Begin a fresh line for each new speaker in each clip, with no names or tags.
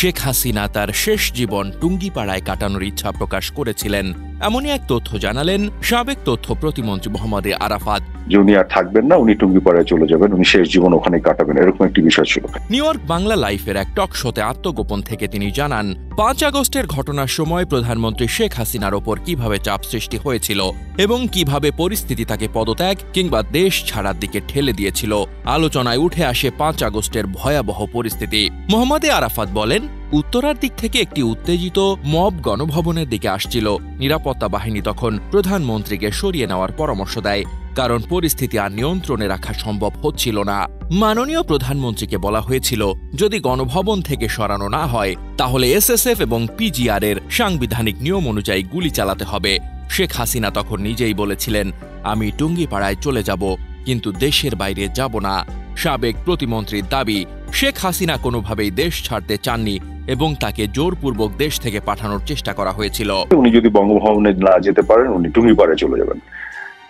শেখ হাসিনা তার শেষ জীবন টুঙ্গিপাড়ায় কাটানোর ইচ্ছা প্রকাশ করেছিলেন, এমনই এক তথ্য জানালেন সাবেক তথ্য প্রতিমন্ত্রী মোহাম্মদ আরাফাত।
যে উনি আর থাকবেন না, উনি টুঙ্গিপাড়ায় চলে যাবেন, উনি শেষ জীবন ওখানে কাটাবেন, এরকম একটি বিষয় ছিল।
নিউ ইয়র্ক বাংলা লাইফের এক টক শোতে আত্মগোপন থেকে তিনি জানান, 5 আগস্টের ঘটনার সময় প্রধানমন্ত্রী শেখ হাসিনার ওপর কিভাবে চাপ সৃষ্টি হয়েছিল এবং কিভাবে পরিস্থিতি তাকে পদত্যাগ কিংবা দেশ ছাড়ার দিকে ঠেলে দিয়েছিল। আলোচনায় উঠে আসে 5 আগস্টের ভয়াবহ পরিস্থিতি। মোহাম্মদ আরাফাত বলেন, উত্তরার দিক থেকে একটি উত্তেজিত মব গণভবনের দিকে আসছিল। নিরাপত্তা বাহিনী তখন প্রধানমন্ত্রীকে সরিয়ে নেওয়ার পরামর্শ দেয়, কারণ পরিস্থিতি আর নিয়ন্ত্রণে রাখা সম্ভব হচ্ছিল না। মাননীয় প্রধানমন্ত্রীকে বলা হয়েছিল, যদি গণভবন থেকে সরানো না হয় তাহলে এসএসএফ এবং পিজিআর এর সাংবিধানিক নিয়ম অনুযায়ী গুলি চালাতে হবে। শেখ হাসিনা তখন নিজেই বলেছিলেন, আমি টুঙ্গিপাড়ায় চলে যাব, কিন্তু দেশের বাইরে যাব না। সাবেক প্রতিমন্ত্রীর দাবি, শেখ হাসিনা কোনোভাবেই দেশ ছাড়তে চাননি এবং তাকে জোরপূর্বক দেশ থেকে পাঠানোর চেষ্টা করা হয়েছিল।
উনি যদি বঙ্গভবনে না যেতে পারেন, উনি টুঙ্গিপাড়ায় চলে যাবেন।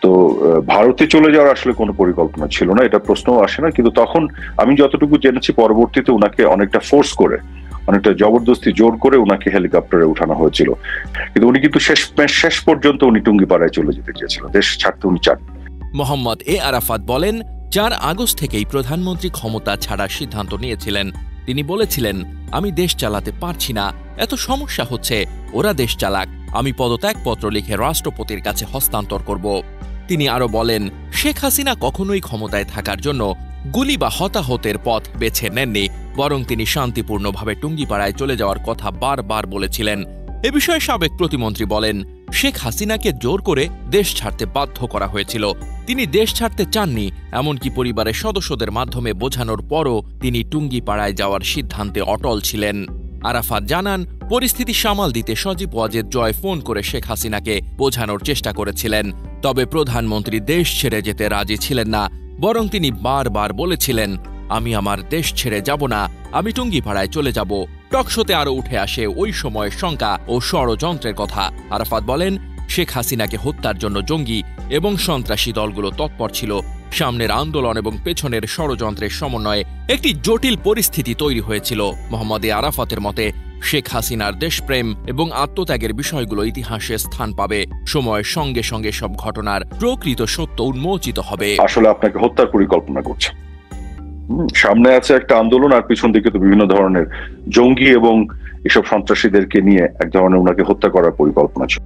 তো ভারতে চলে যাওয়ার আসলে কোনো পরিকল্পনা ছিল না, এটা প্রশ্নও আসে না। কিন্তু তখন আমি যতটুকু জেনেছি, পরবর্তীতে উনাকে অনেকটা ফোর্স করে, অনেকটা জবরদস্তি জোর করে উনাকে হেলিকপ্টারে উঠানো হয়েছিল। কিন্তু উনি কিন্তু শেষ পর্যন্ত উনি টুঙ্গিপাড়ায় চলে যেতে চেয়েছিলেন, দেশ ছাড়তে উনি চান।
মোহাম্মদ আরাফাত বলেন, 4 আগস্ট থেকেই প্রধানমন্ত্রী ক্ষমতা ছাড়ার সিদ্ধান্ত নিয়েছিলেন। তিনি বলেছিলেন, আমি দেশ চালাতে পারছি না, এত সমস্যা হচ্ছে, ওরা দেশ চালাক, আমি পদত্যাগপত্র লিখে রাষ্ট্রপতির কাছে হস্তান্তর করব। তিনি আরো বলেন, শেখ হাসিনা কখনোই ক্ষমতায় থাকার জন্য গুলি বা হতাহতের পথ বেছে নেননি, বরং তিনি শান্তিপূর্ণভাবে টুঙ্গিপাড়ায় চলে যাওয়ার কথা বারবার বলেছিলেন। এ বিষয়ে সাবেক প্রতিমন্ত্রী বলেন, শেখ হাসিনাকে জোর করে দেশ ছাড়তে বাধ্য করা হয়েছিল। তিনি দেশ ছাড়তে চাননি, এমনকি পরিবারের সদস্যদের মাধ্যমে বোঝানোর পরও তিনি টুঙ্গিপাড়ায় যাওয়ার সিদ্ধান্তে অটল ছিলেন। আরাফাত জানান, পরিস্থিতি সামাল দিতে সজীব ওয়াজেদ জয় ফোন করে শেখ হাসিনাকে বোঝানোর চেষ্টা করেছিলেন। তবে প্রধানমন্ত্রী দেশ ছেড়ে যেতে রাজি ছিলেন না, বরং তিনি বারবার বলেছিলেন, আমি আমার দেশ ছেড়ে যাব না, আমি টুঙ্গিপাড়ায় চলে যাব। টকশোতে আরও উঠে আসে ওই সময়ের শঙ্কা ও ষড়যন্ত্রের কথা। আরাফাত বলেন, শেখ হাসিনাকে হত্যার জন্য জঙ্গি এবং সন্ত্রাসী দলগুলো তৎপর ছিল। সামনের আন্দোলন এবং পেছনের ষড়যন্ত্রের সমন্বয়ে একটি জটিল পরিস্থিতি তৈরি হয়েছিল। মোহাম্মদ আরাফাতের মতে, শেখ হাসিনার দেশপ্রেম এবং আত্মত্যাগের বিষয়গুলো ইতিহাসে স্থান পাবে। সময়ের সঙ্গে সঙ্গে সব ঘটনার প্রকৃত সত্য উন্মোচিত হবে।
আসলে আপনাকে হত্যার পরিকল্পনা করছে, সামনে আছে একটা আন্দোলন, আর পিছন দিকে তো বিভিন্ন ধরনের জঙ্গি এবং এসব সন্ত্রাসীদেরকে নিয়ে এক ধরনের ওনাকে হত্যা করার পরিকল্পনা ছিল।